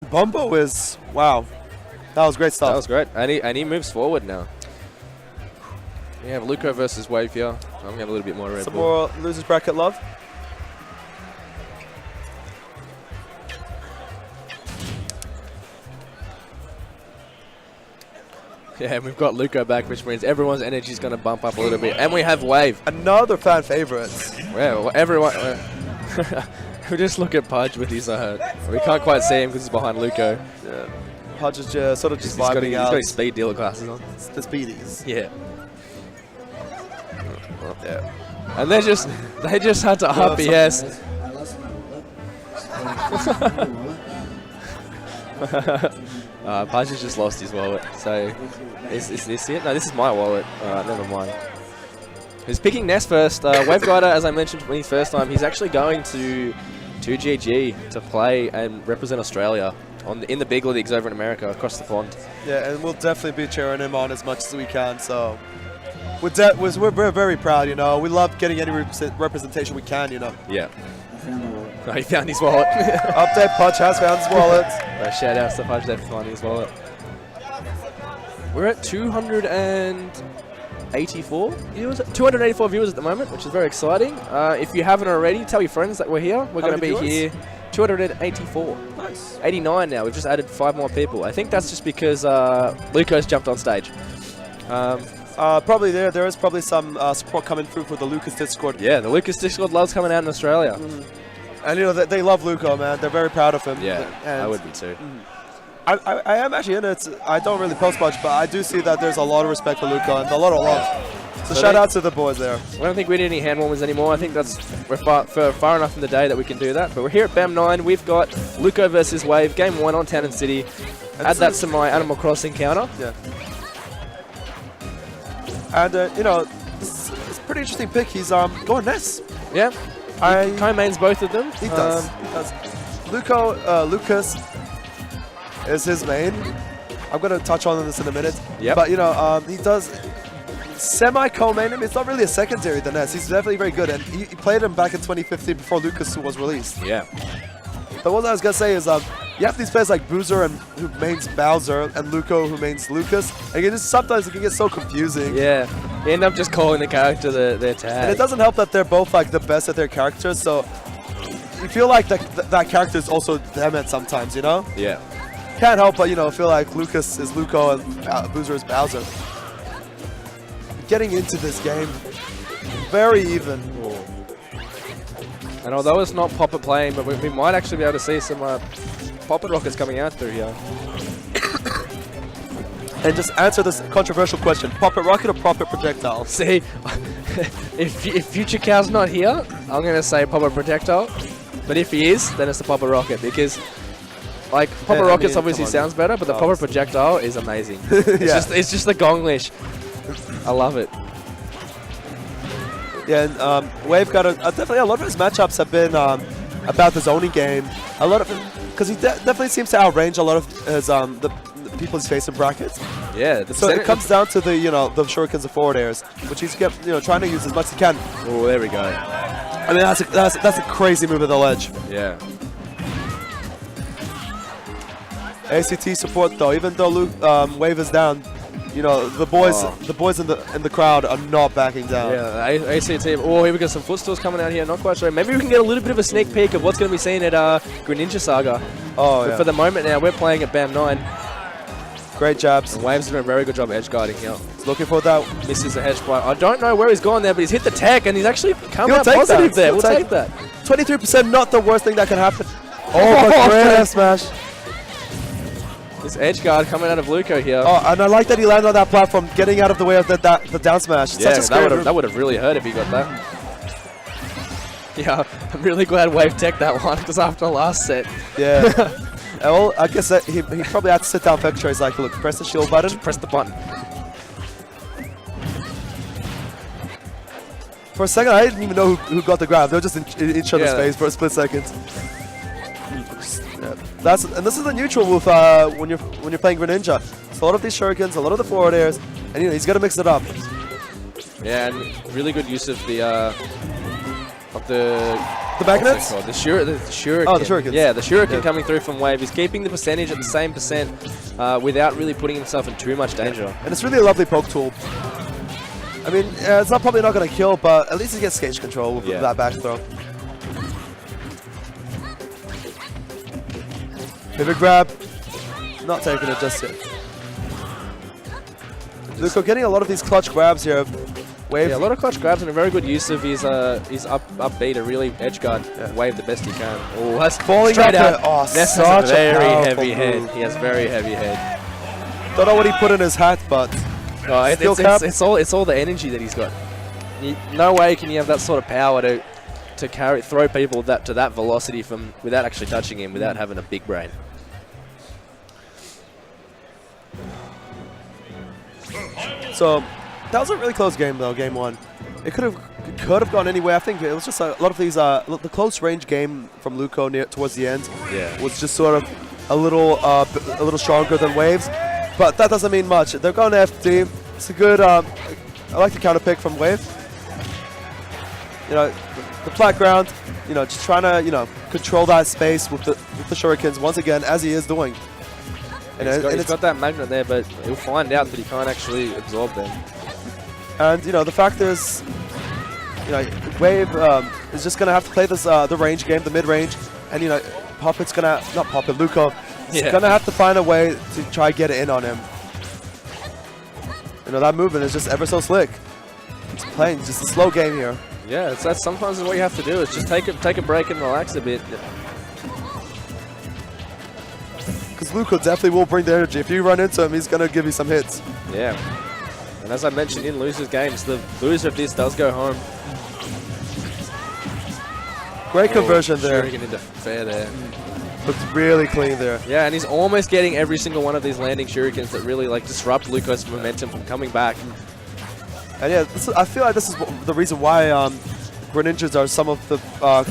Bumbo is, wow. That was great stuff. That was great. And he moves forward now. We have Luco versus Wave here. I'm going to have a little bit more Red Some Bull. more losers bracket love. Yeah, and we've got Luco back, which means everyone's energy is going to bump up a little bit. And we have Wave. Another fan favorite. Yeah, well, everyone. We just look at Pudge with his. We can't quite see him because he's behind Luco. Yeah. Pudge is just, sort of just He's got vibing out. his speed dealer glasses on. It's the speedies. Yeah. Yeah. And they just had to RPS. Pudge has just lost his wallet. So, is this it? No, this is my wallet. Alright, never mind. He's picking Ness first. Waveguider, as I mentioned when his first time, he's actually going to 2GG to play and represent Australia in the big leagues over in America, across the pond. Yeah, and we'll definitely be cheering him on as much as we can. So we're very proud, you know. We love getting any representation we can, you know. Yeah. Oh, he found his wallet. Update, Pudge has found his wallet. Shout out to Pudge there for finding his wallet. We're at 284 viewers. 284 viewers at the moment, which is very exciting. If you haven't already, tell your friends that we're here. We're going to be here. 284. Nice. 89 now. We've just added 5 more people. I think that's just because Luco's jumped on stage. Probably there is probably some support coming through for the Lucas Discord. Yeah, the Lucas Discord loves coming out in Australia. And you know they love Luco, man. They're very proud of him. Yeah, and I would be too. I am actually in it. I don't really post much, but I do see that there's a lot of respect for Luco and a lot of love. So shout out to the boys there. I don't think we need any hand warmers anymore. I think we're far enough in the day that we can do that. But we're here at BAM 9. We've got Luco versus Wave, game 1 on Town and City. Add that to my Animal Crossing counter. Yeah. And you know, it's a pretty interesting pick. He's going Ness. Yeah. He co-mains both of them. He does. Lucas is his main. I'm going to touch on this in a minute. Yep. But, you know, he does semi-co-main him. It's not really a secondary, the Ness. He's definitely very good. And he played him back in 2015 before Lucas was released. Yeah. But what I was going to say is you have these players like Boozer who mains Bowser and Luco who mains Lucas. And sometimes it can get so confusing. Yeah. You end up just calling the character their tag. And it doesn't help that they're both like the best at their characters. So you feel like that character is also them at sometimes, you know? Yeah. Can't help but, you know, feel like Lucas is Luco and Boozer is Bowser. Getting into this game, very even. And although it's not Poppet playing, but we might actually be able to see some Poppet rockets coming out through here. And just answer this controversial question: Poppet rocket or Poppet projectile? See, if Future Cow's not here, I'm going to say Poppet projectile. But if he is, then it's the Poppet rocket because. Like, Poppet Rockets obviously sounds better, but the Poppet Projectile is amazing. It's just the Gonglish. I love it. Yeah, and Wave got definitely a lot of his matchups have been about the zoning game. A lot of because he definitely seems to outrange a lot of his the people he's facing brackets. Yeah. So it comes down to the the shurikens and forward airs, which he's trying to use as much as he can. Oh, there we go. I mean that's a crazy move at the ledge. Yeah. ACT support though, even though Wave is down, you know the boys in the crowd are not backing down. Yeah, ACT. Oh, here we got some footstools coming out here. Not quite sure. Maybe we can get a little bit of a sneak peek of what's going to be seen at Greninja Saga. Oh, but for the moment now, we're playing at BAM 9. Great jabs. And Wave's doing a very good job edge guarding here. He's looking for that. Misses a hedge spike. I don't know where he's gone there, but he's hit the tech and he's actually come out positive there. We'll take that. 23%, not the worst thing that can happen. Oh, but great F smash. This edge guard coming out of Luco here. Oh, and I like that he landed on that platform, getting out of the way of the down smash. Yeah, that would have really hurt if he got that. Yeah, I'm really glad Wave tech that one because after the last set. Yeah. Well, I guess that he probably had to sit down for extra. He's like, look, press the shield button. Just press the button. For a second, I didn't even know who got the grab. They were just in each other's face for a split second. Yeah. And this is the neutral move when you're playing Greninja. It's a lot of these shurikens, a lot of the forward airs, and he's got to mix it up. Yeah, and really good use of the of the magnets? The shuriken. Oh, the shurikens. Yeah, the shuriken coming through from Wave. He's keeping the percentage at the same percent without really putting himself in too much danger. And it's really a lovely poke tool. I mean, it's probably not going to kill, but at least he gets stage control with that back throw. Pivot grab. Not taking it just yet. Luco getting a lot of these clutch grabs here. Wave. Yeah, a lot of clutch grabs and a very good use of his up B to really edge guard Wave the best he can. Oh, that's falling straight out. Oh, Ness such has a very a heavy head. move. He has very heavy head. Don't know what he put in his hat, but oh, it's all the energy that he's got. No way can you have that sort of power to throw people to that velocity from without actually touching him, without having a big brain. So that was a really close game, though. Game one, it could have gone anywhere. I think it was just a lot of these the close range game from Luco towards the end. Was just sort of a little stronger than Wave's, but that doesn't mean much. They're going to FD. It's a good. I like the counter pick from Wave. You know, the flat ground. You know, just trying to control that space with the shurikens once again, as he is doing. He's got that magnet there, but he'll find out that he can't actually absorb them. And the fact is, Wave is just gonna have to play this the range game, the mid range, and Puppet's gonna Luco is gonna have to find a way to try get it in on him. That movement is just ever so slick. He's playing just a slow game here. Yeah, that's sometimes what you have to do is just take a break and relax a bit. Because Luco definitely will bring the energy. If you run into him, he's going to give you some hits. Yeah. And as I mentioned in losers games, the loser of this does go home. Great conversion there. Shuriken into fair there. Looks really clean there. Yeah, and he's almost getting every single one of these landing shurikens that really disrupt Luco's momentum from coming back. And yeah, I feel like this is the reason why Greninjas are some of the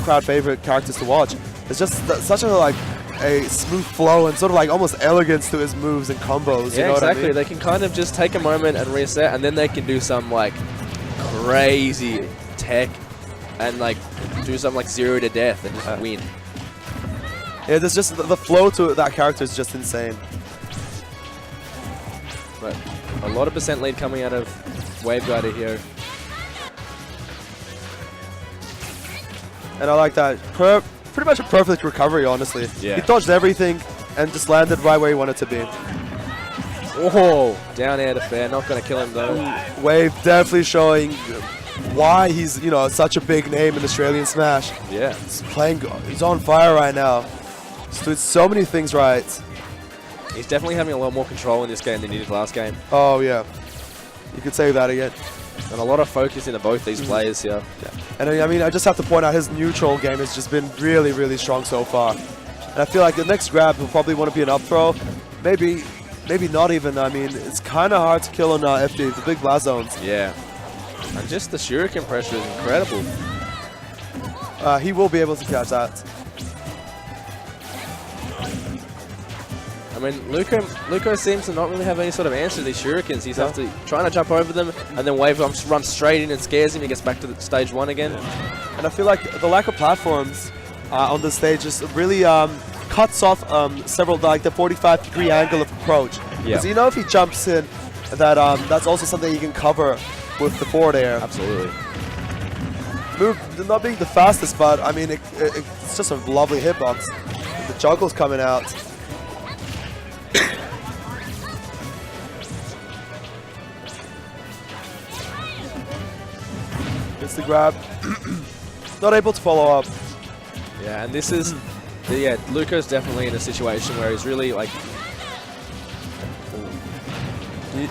crowd favorite characters to watch. It's just such a smooth flow and sort of almost elegance to his moves and combos. Yeah, you know exactly. What I mean? They can kind of just take a moment and reset, and then they can do some crazy tech and do something 0 to death and just win. Yeah, there's just the flow to that character is just insane. But a lot of percent lead coming out of Waveguider here. And I like that. Pretty much a perfect recovery, honestly. Yeah. He dodged everything and just landed right where he wanted to be. Oh, down air to fair. Not going to kill him, though. Wave definitely showing why he's, such a big name in Australian Smash. Yeah. He's on fire right now. He's doing so many things right. He's definitely having a lot more control in this game than he did last game. Oh, yeah. You could say that again. And a lot of focus into both these players here. Yeah. And I mean, I just have to point out his neutral game has just been really, really strong so far. And I feel like the next grab will probably want to be an up throw. Maybe not even. I mean, it's kind of hard to kill on FD, the big blast zones. Yeah. And just the shuriken pressure is incredible. He will be able to catch that. I mean, Luco seems to not really have any sort of answer to these shurikens. He's after trying to jump over them, and then Wave runs straight in and scares him. He gets back to the stage 1 again. And I feel like the lack of platforms on this stage just really cuts off several, the 45-degree angle of approach. Yeah. Because if he jumps in, that's also something you can cover with the forward air. Absolutely. Move not being the fastest, but I mean, it's just a lovely hitbox. The juggle's coming out. Gets the grab. Not able to follow up. Yeah, and this is, Luco's definitely in a situation where he's really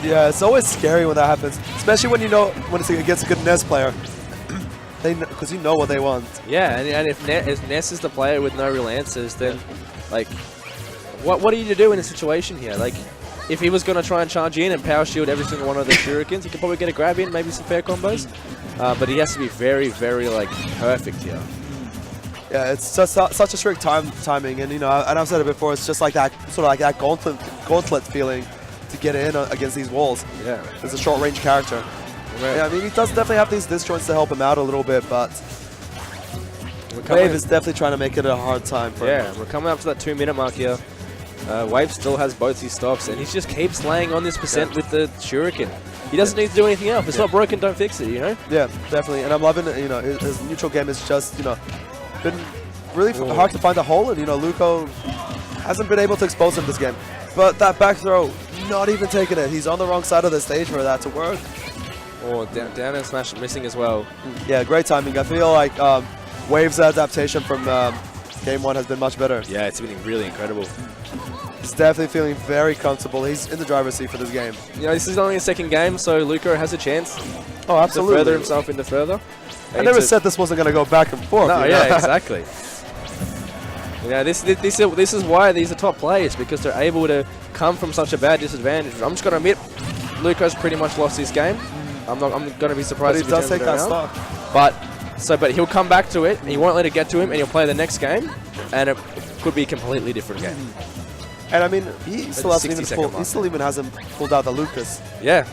Yeah, it's always scary when that happens, especially when when it's against a good Ness player. Because you know what they want. Yeah, and if Ness is the player with no real answers, then what are you to do in a situation here? If he was going to try and charge in and power shield every single one of the shurikens, he could probably get a grab in, maybe some fair combos. But he has to be very, very perfect here. Yeah, it's just such a strict timing, and and I've said it before. It's just that that gauntlet feeling to get in against these walls. Yeah, as a short range character. Right. Yeah, I mean he does definitely have these disjoints to help him out a little bit, but Wave is definitely trying to make it a hard time for him. Yeah, we're coming up to that 2-minute mark here. Wave still has both his stocks, and he just keeps laying on this percent with the Shuriken. He doesn't need to do anything else. If it's not broken, don't fix it, you know? Yeah, definitely. And I'm loving it. You know, his neutral game is just, you know, been really hard to find a hole in. You know, Luco hasn't been able to expose him this game. But that back throw, not even taking it. He's on the wrong side of the stage for that to work. Oh, down and smash missing as well. Yeah, great timing. I feel like Wave's adaptation from game 1 has been much better. Yeah, it's been really incredible. He's definitely feeling very comfortable. He's in the driver's seat for this game. You know, this is only a second game, so Luco has a chance Oh, absolutely. to further himself into further. I never said this wasn't going to go back and forth. No, you know? yeah, exactly. You know, this is why these are top players, because they're able to come from such a bad disadvantage. I'm just going to admit, Luco's pretty much lost his game. I'm going to be surprised But if he does take that around. stock. But he'll come back to it, and he won't let it get to him, and he'll play the next game, and it could be a completely different game. And I mean, he still Mark. hasn't pulled out the Lucas. Yeah.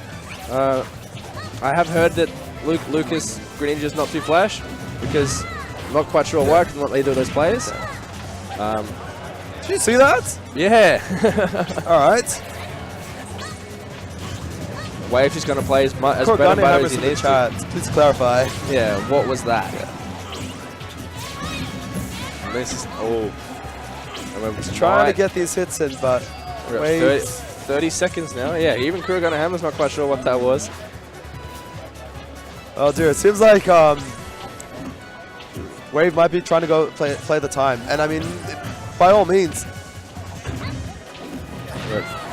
I have heard that Lucas Greninja's not too flash, because I'm not quite sure why, because I'm not either of those players. Did you see that? Yeah. All right. Wave just going to play as bread and butter as he needs to. Please clarify. Yeah, what was that? This is, He's trying to get these hits in, but 30 seconds now. Yeah, even Kurogane Hammer's not quite sure what that was. Oh dear, it seems like Wave might be trying to go play the time, and I mean, by all means.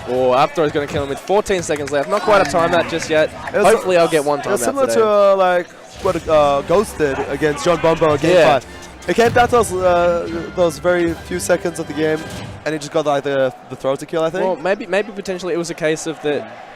Oh, up throw is going to kill him with 14 seconds left. Not quite a time that just yet. Hopefully I'll get one time out similar today. to like what Ghost did against John Bumbo at Game 5. It came down to those very few seconds of the game, and he just got like the throw to kill, I think. Well, maybe potentially it was a case of that.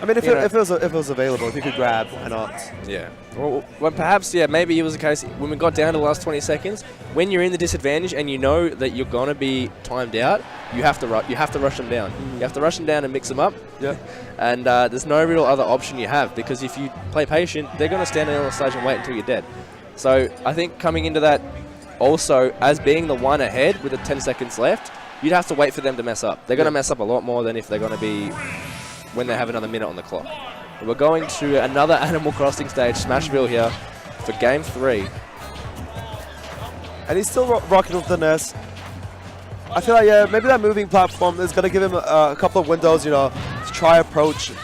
I mean, if it was available, if you could grab, why not? Yeah. Well, perhaps, yeah, maybe it was a case when we got down to the last 20 seconds, when you're in the disadvantage and you know that you're going to be timed out, you have to rush them down. You have to rush them down and mix them up. Yeah. And there's no real other option you have, because if you play patient, they're going to stand on the stage and wait until you're dead. So I think coming into that, also, as being the one ahead with the 10 seconds left, you'd have to wait for them to mess up. They're going to mess up a lot more than if they're going to be when they have another minute on the clock. But we're going to another Animal Crossing stage, Smashville here, for Game 3. And he's still rocking with the Ness. I feel like, yeah, maybe that moving platform is going to give him a couple of windows, you know, to try approaching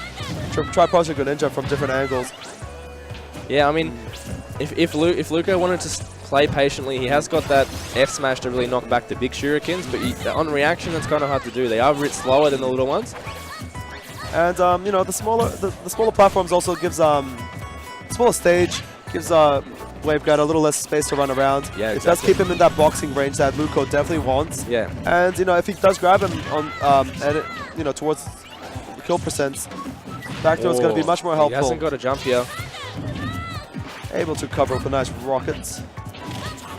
Greninja from different angles. Yeah, I mean, if Luco wanted to play patiently, he has got that F smash to really knock back the big shurikens, but on reaction, that's kind of hard to do. They are a bit slower than the little ones. And you know, the smaller platforms also gives smaller stage gives Waveguider a little less space to run around. Yeah, exactly. It does keep him in that boxing range that Luco definitely wants. Yeah. And you know, if he does grab him on you know, towards the kill percents, back throw is going to be much more helpful. He hasn't got a jump here. Able to cover with a nice rocket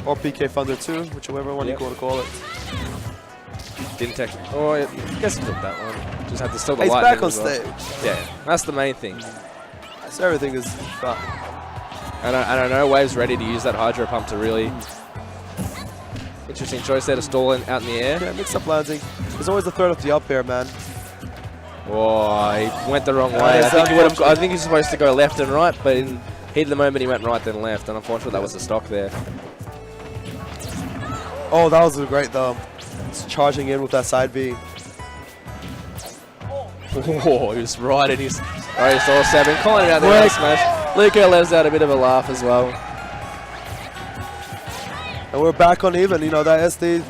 or PK Thunder 2, whichever one you want to call it. Didn't take. Oh, I guess he took that one. Just had to still the He's lightning back on as well. stage. Yeah, that's the main thing. So everything is done. And I know Wave's ready to use that Hydro Pump to really... Interesting choice there to stall in, out in the air. Yeah, mix up landing. There's always the threat of the up air, man. Oh, he went the wrong way. I think he's supposed to go left and right, but in heat of the moment he went right then left, and unfortunately that was the stock there. Oh, that was great though. Just charging in with that side B. Oh, he was right in his... Oh, he saw 7, calling it out there with a smash. Luco lets out a bit of a laugh as well. And we're back on even. You know, that SD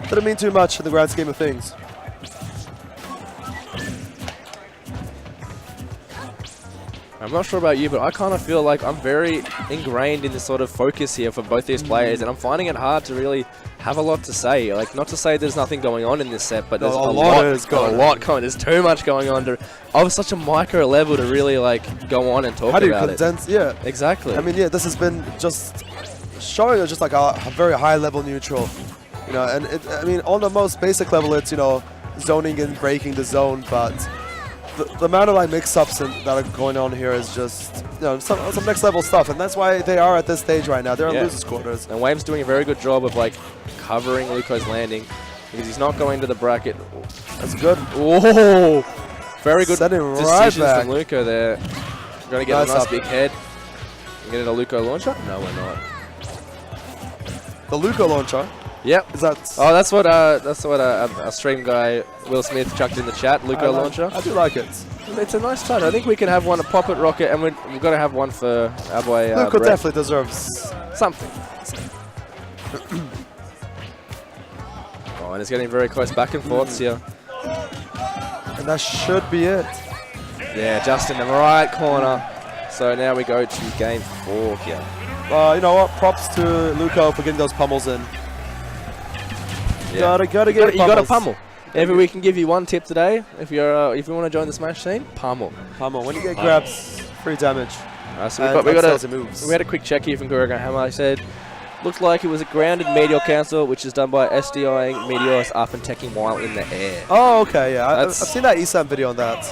didn't mean too much in the grand scheme of things. I'm not sure about you, but I kind of feel like I'm very ingrained in this sort of focus here for both these players, and I'm finding it hard to really have a lot to say. Like, not to say there's nothing going on in this set, but there's a lot going. There's too much going on of such a micro level to really like go on and talk about it. How do you condense? Yeah, exactly. I mean, yeah, this has been just showing just like a very high level neutral, you know, and I mean, on the most basic level, it's, you know, zoning and breaking the zone, but the amount of like mix-ups that are going on here is just some next level stuff, and that's why they are at this stage right now. They're in losers quarters. And Wave's doing a very good job of like covering Luco's landing because he's not going to the bracket. That's good. Oh, very good decisions right from Luco there. We're going to get a nice up. big head. We're getting a Luco launcher? No, we're not. The Luco launcher? Yep. Is that? Oh, that's what a stream guy Will Smith chucked in the chat. Luco launcher. I do like it. It's a nice touch. I think we can have one, a pop it rocket, and we've got to have one for our boy. Luco definitely deserves something. Oh, and it's getting very close back and forth here. And that should be it. Yeah, just in the right corner. So now we go to game 4 here. You know what? Props to Luco for getting those pummels in. Yeah. You gotta pummel. Maybe we can give you one tip today. If you want to join the Smash scene, pummel. Pummel. When you get grabs, free damage. So we had a quick check here from Guragan Hammer. I said, looks like it was a grounded meteor cancel, which is done by SDIing meteors up and teching while in the air. Oh, okay, yeah. I've seen that ESAM video on that.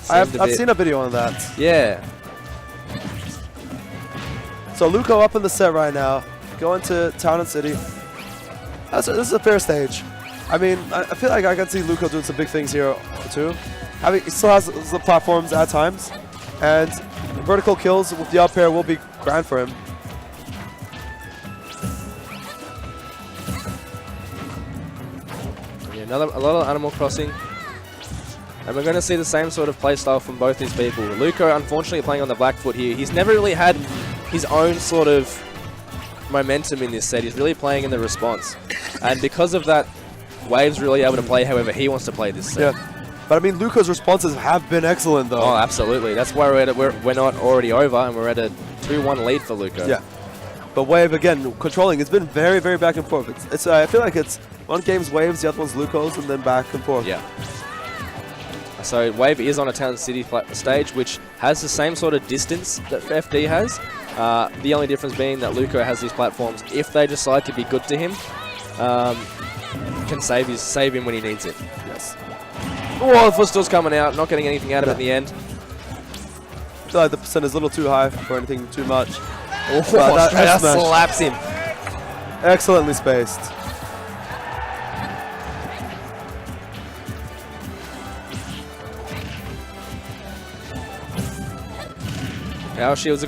I've seen a video on that. Yeah. So Luco up in the set right now, going to Town and City. This is a fair stage. I mean, I feel like I can see Luco doing some big things here too. He still has the platforms at times, and vertical kills with the up air will be grand for him. Yeah, a lot of Animal Crossing. And we're going to see the same sort of playstyle from both these people. Luco, unfortunately, playing on the back foot here. He's never really had his own sort of momentum in this set. He's really playing in the response. And because of that, Wave's really able to play however he wants to play this set. Yeah. But I mean, Luco's responses have been excellent, though. Oh, absolutely. That's why we're not already over, and we're at a 2-1 lead for Luco. Yeah. But Wave, again, controlling. It's been very, very back and forth. I feel like it's one game's Waves, the other one's Luco's, and then back and forth. Yeah. So Wave is on a Town City stage, which has the same sort of distance that FD has. The only difference being that Luco has these platforms. If they decide to be good to him, can save him when he needs it. Yes. Oh, the footstool's coming out, not getting anything out of it in the end. I feel like the percent is a little too high for anything too much. Oh, that slaps him. Excellently spaced. Power Shield's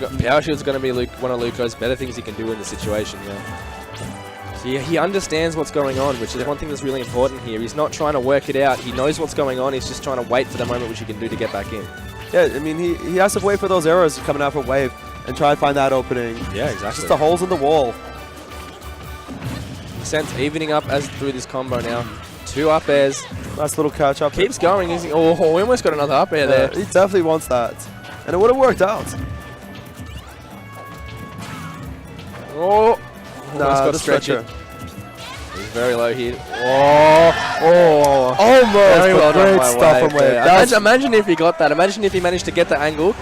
going to be one of Luco's better things he can do in the situation. Yeah. So he understands what's going on, which is one thing that's really important here. He's not trying to work it out. He knows what's going on. He's just trying to wait for the moment which he can do to get back in. Yeah, I mean, he has to wait for those arrows coming out for Wave and try to find that opening. Yeah, exactly. Just the holes in the wall. Sense evening up as through this combo now. 2 up airs. Nice little catch up. Keeps going. We almost got another up air there. He definitely wants that. And it would have worked out. Oh, nah, the stretcher. He's very low here. Oh, almost. Very well done great stuff from Wave. Imagine if he got that. Imagine if he managed to get the angle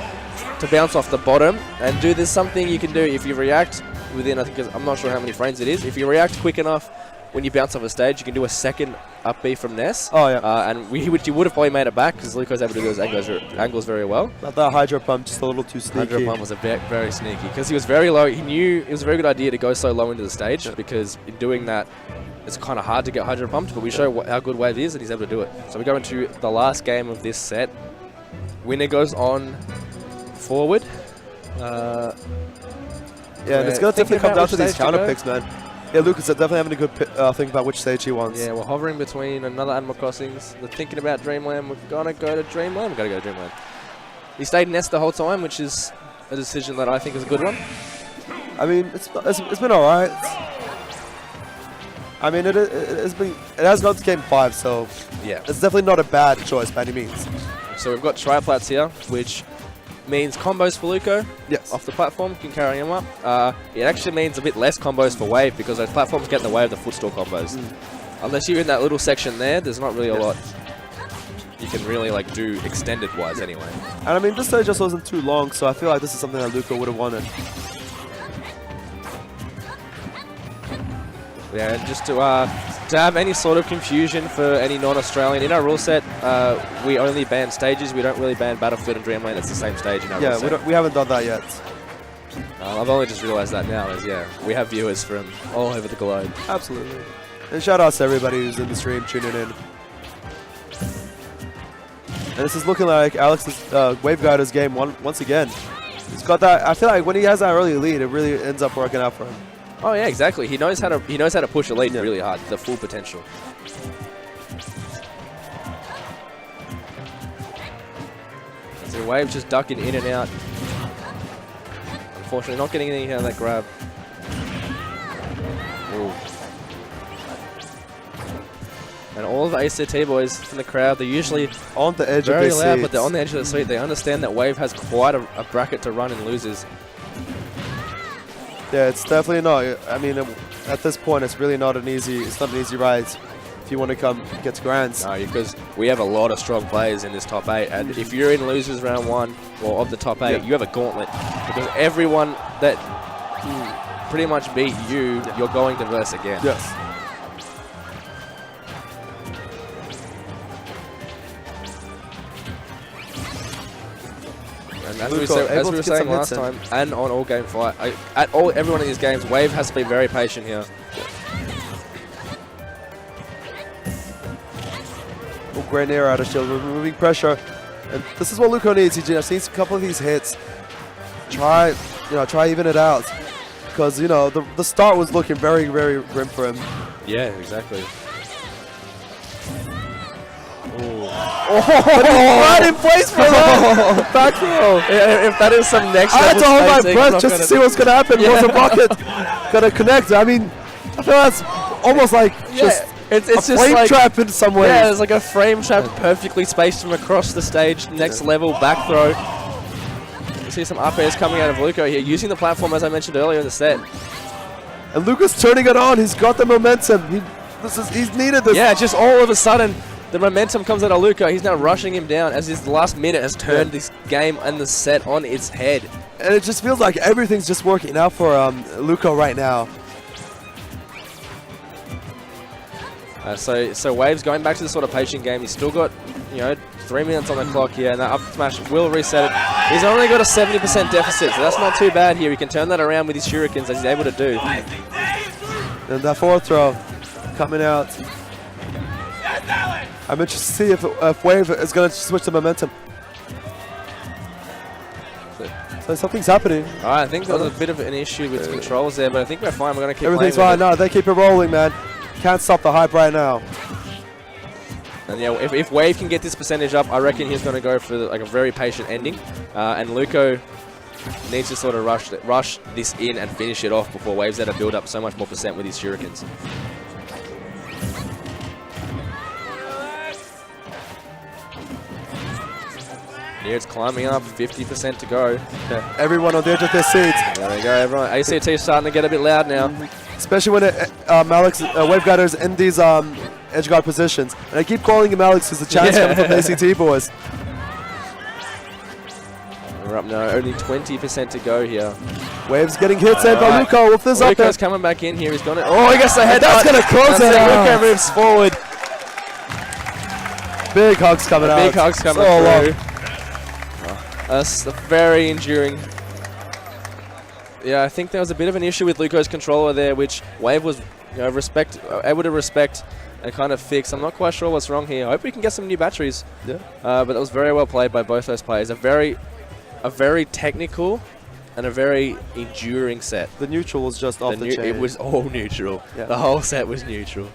to bounce off the bottom and do this. Something you can do if you react within, I think, I'm not sure how many frames it is. If you react quick enough when you bounce off a stage, you can do a second up B from Ness. Oh, yeah. Which you would have probably made it back because Luco's able to do those angles very well. But that Hydro Pump just a little too sneaky. Hydro Pump was very sneaky because he was very low. He knew it was a very good idea to go so low into the stage because in doing that, it's kind of hard to get Hydro Pumped, but we show how good Wave is and he's able to do it. So we go into the last game of this set. Winner goes on forward. Yeah, and it's going to definitely come down to these counter picks, man. Yeah, Lucas is definitely having a good think about which stage he wants. Yeah, we're hovering between another Animal Crossings. We're thinking about Dreamland. We're going to go to Dreamland. We've got to go to Dreamland. He stayed in S the whole time, which is a decision that I think is a good one. I mean, it's been all right. I mean, it has gone to game 5, so yeah, it's definitely not a bad choice by any means. So we've got triplats here, which means combos for Luco. Yes. Off the platform, can carry him up. It actually means a bit less combos for Wave because those platforms get in the way of the footstool combos. Unless you're in that little section there's not really a lot you can really like do extended wise anyway. And I mean, this stage just wasn't too long, so I feel like this is something that Luco would have wanted. Yeah, and just to have any sort of confusion for any non-Australian, in our rule set, we only ban stages. We don't really ban Battlefield and Dreamland. It's the same stage in our rule set. Yeah, we haven't done that yet. I've only just realised that now, as we have viewers from all over the globe. Absolutely. And shout out to everybody who's in the stream tuning in. And this is looking like Alex's Waveguider's game once again. He's got that. I feel like when he has that early lead, it really ends up working out for him. Oh yeah, exactly. He knows how to push a lead really hard, the full potential. So Wave just ducking in and out. Unfortunately, not getting anything out of that grab. Ooh. And all of the ACT boys from the crowd, they're usually on the edge of very their loud, seats. but they're on the edge of the seat. They understand that Wave has quite a bracket to run in losers. Yeah, it's definitely not. I mean, at this point, it's really not an easy. It's not an easy ride if you want to come get to grands. No, because we have a lot of strong players in this top 8, and if you're in losers round 1 or of the top 8, you have a gauntlet because everyone that pretty much beat you, you're going to verse again. Yes. And as we were saying last time, and on All Game Fight, every one of these games, Wave has to be very patient here. Oh, Greninja out of shield, removing pressure, and this is what Luco needs. He just needs a couple of these hits. Try even it out, because the start was looking very, very grim for him. Yeah, exactly. Right in place for that back throw. If that is some next I had level to hold my spacing, breath just to see what's going to happen. Was the rocket going to connect? I mean, I feel that's almost like just it's a just frame like, trap in some ways. Yeah, it's like a frame trap perfectly spaced from across the stage. Next level back throw. You see some up airs coming out of Luco here, using the platform as I mentioned earlier in the set. And Luca's turning it on. He's got the momentum. He's needed this. Yeah, just all of a sudden, the momentum comes out of Luco. He's now rushing him down as his last minute has turned this game and the set on its head. And it just feels like everything's just working out for Luco right now. So Wave's going back to the sort of patient game. He's still got 3 minutes on the clock here, and that up smash will reset it. He's only got a 70% deficit, so that's not too bad here. He can turn that around with his shurikens as he's able to do. And that forward throw coming out. I'm interested to see if Wave is going to switch the momentum. So something's happening. I think there was a bit of an issue with controls there, but I think we're fine. We're going to keep Everything's playing fine. No, they keep it rolling, man. Can't stop the hype right now. And yeah, if Wave can get this percentage up, I reckon he's going to go for like a very patient ending. And Luco needs to sort of rush this in and finish it off before Wave's able to build up so much more percent with his shurikens. Here it's climbing up, 50% to go. Yeah. Everyone on the edge of their seats. There we go, everyone. ACT is starting to get a bit loud now. Especially when Waveguider's in these edge guard positions. And I keep calling him Alex because the chance coming from the ACT boys. We're up now, only 20% to go here. Wave's getting hits in by Luco with this up there. Luco's coming back in here. He's got it. Oh, he gets the head. That's going to close it out. Luco moves forward. Big hugs coming out. Big hugs coming through. That's very enduring. Yeah, I think there was a bit of an issue with Luco's controller there, which Wave was able to respect and kind of fix. I'm not quite sure what's wrong here. I hope we can get some new batteries. Yeah. But that was very well played by both those players. A very technical and a very enduring set. The neutral was just off the chain. It was all neutral. Yeah. The whole set was neutral.